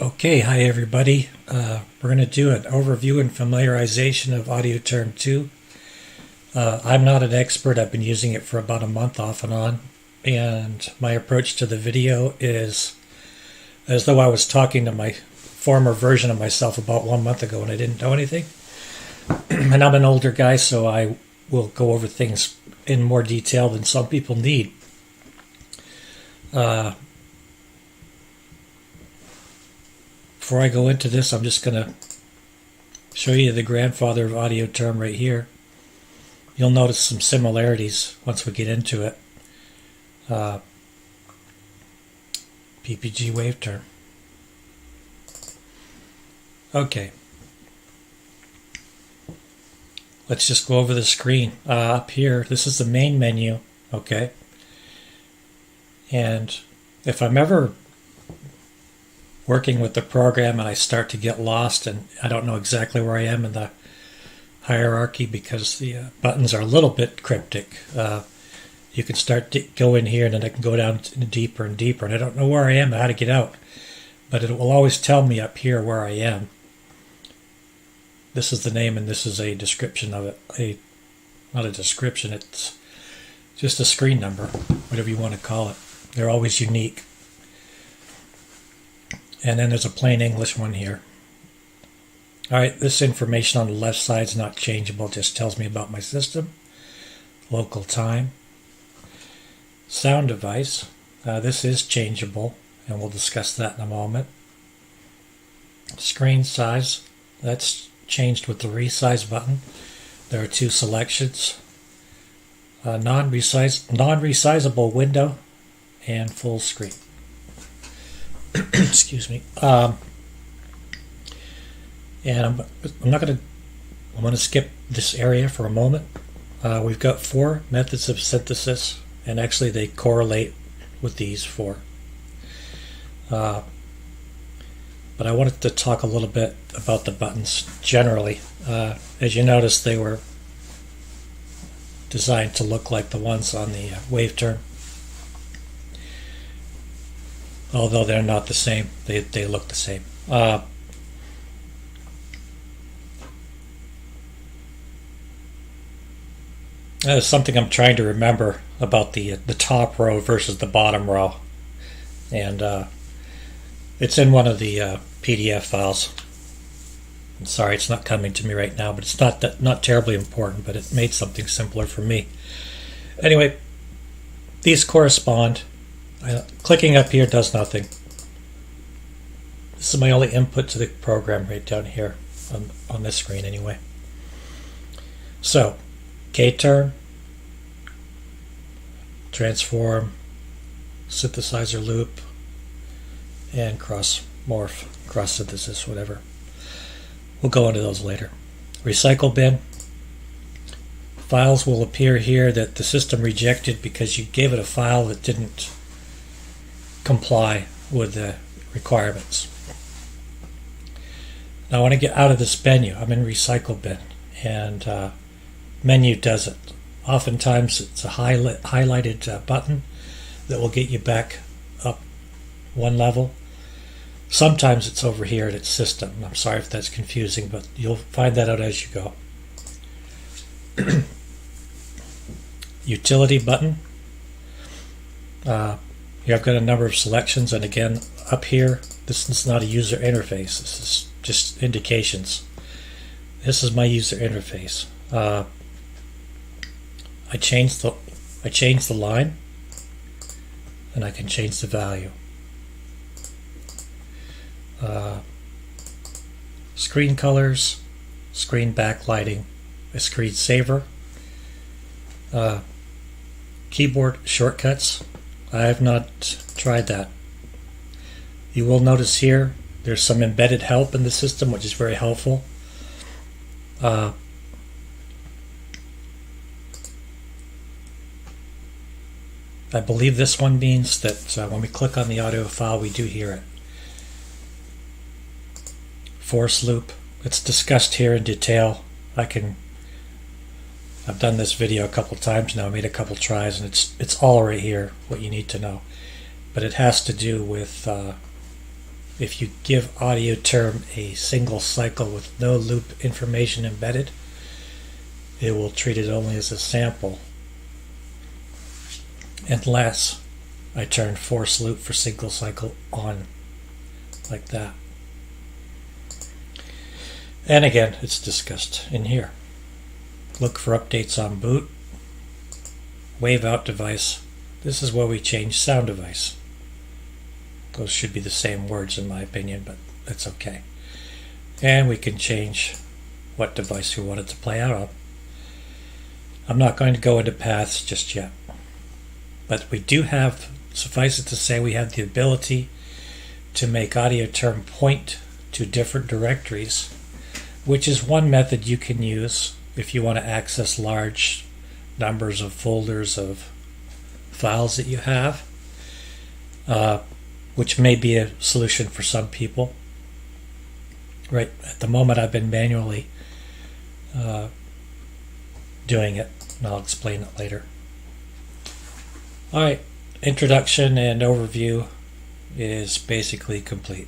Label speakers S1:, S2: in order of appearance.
S1: Okay, hi everybody. We're going to do an overview and familiarization of Audioterm II. I'm not an expert. I've been using it for about a month off and on, and my approach to the video is as though I was talking to my former version of myself about 1 month ago and I didn't know anything. And I'm an older guy, so I will go over things in more detail than some people need. Before I go into this, I'm just going to show you the grandfather of Audioterm right here. You'll notice some similarities once we get into it. PPG waveterm. Okay. Let's just go over the screen. Up here, this is the main menu, okay? And if I'm ever working with the program and I start to get lost and I don't know exactly where I am in the hierarchy because the buttons are a little bit cryptic, you can start to go in here and then I can go down deeper and deeper and I don't know where I am and how to get out, but it will always tell me up here where I am. This is the name and this is a description of it. Not a description, it's just a screen number, whatever you want to call it. They're always unique. And then there's a plain English one here. Alright, this information on the left side is not changeable, it just tells me about my system. Local time. Sound device. This is changeable, and we'll discuss that in a moment. Screen size. That's changed with the resize button. There are two selections. Non-resizable window and full screen. Excuse me. And I'm going to skip this area for a moment. We've got 4 methods of synthesis, and actually they correlate with these 4. But I wanted to talk a little bit about the buttons generally. As you notice, they were designed to look like the ones on the waveterm. Although they're not the same, they look the same. There's something I'm trying to remember about the top row versus the bottom row, and it's in one of the PDF files. I'm sorry, it's not coming to me right now, but it's not terribly important. But it made something simpler for me. Anyway, these correspond. Clicking up here does nothing. This is my only input to the program right down here on this screen anyway. So, K-term, transform, synthesizer loop, and cross synthesis, whatever. We'll go into those later. Recycle bin. Files will appear here that the system rejected because you gave it a file that didn't comply with the requirements. Now I want to get out of this menu. I'm in recycle bin, and menu does it. Oftentimes it's a highlighted button that will get you back up one level. Sometimes it's over here at its system. I'm sorry if that's confusing, but you'll find that out as you go. Utility button. Here I've got a number of selections, and again up here this is not a user interface, this is just indications. This is my user interface. I changed the line, and I can change the value. Screen colors, screen backlighting, a screen saver, keyboard shortcuts. I have not tried that. You will notice here there's some embedded help in the system, which is very helpful. I believe this one means that when we click on the audio file, we do hear it. Force loop. It's discussed here in detail. I've done this video a couple times now. I made a couple tries, and it's all right here, what you need to know. But it has to do with if you give Audioterm a single cycle with no loop information embedded, it will treat it only as a sample, unless I turn force loop for single cycle on, like that. And again, it's discussed in here. Look for updates on boot. Wave out device. This is where we change sound device. Those should be the same words in my opinion, but that's okay. And we can change what device we want it to play out on. I'm not going to go into paths just yet. But we do have, suffice it to say, we have the ability to make Audioterm point to different directories, which is one method you can use if you want to access large numbers of folders of files that you have, which may be a solution for some people. Right at the moment, I've been manually doing it, and I'll explain it later. All right, introduction and overview is basically complete.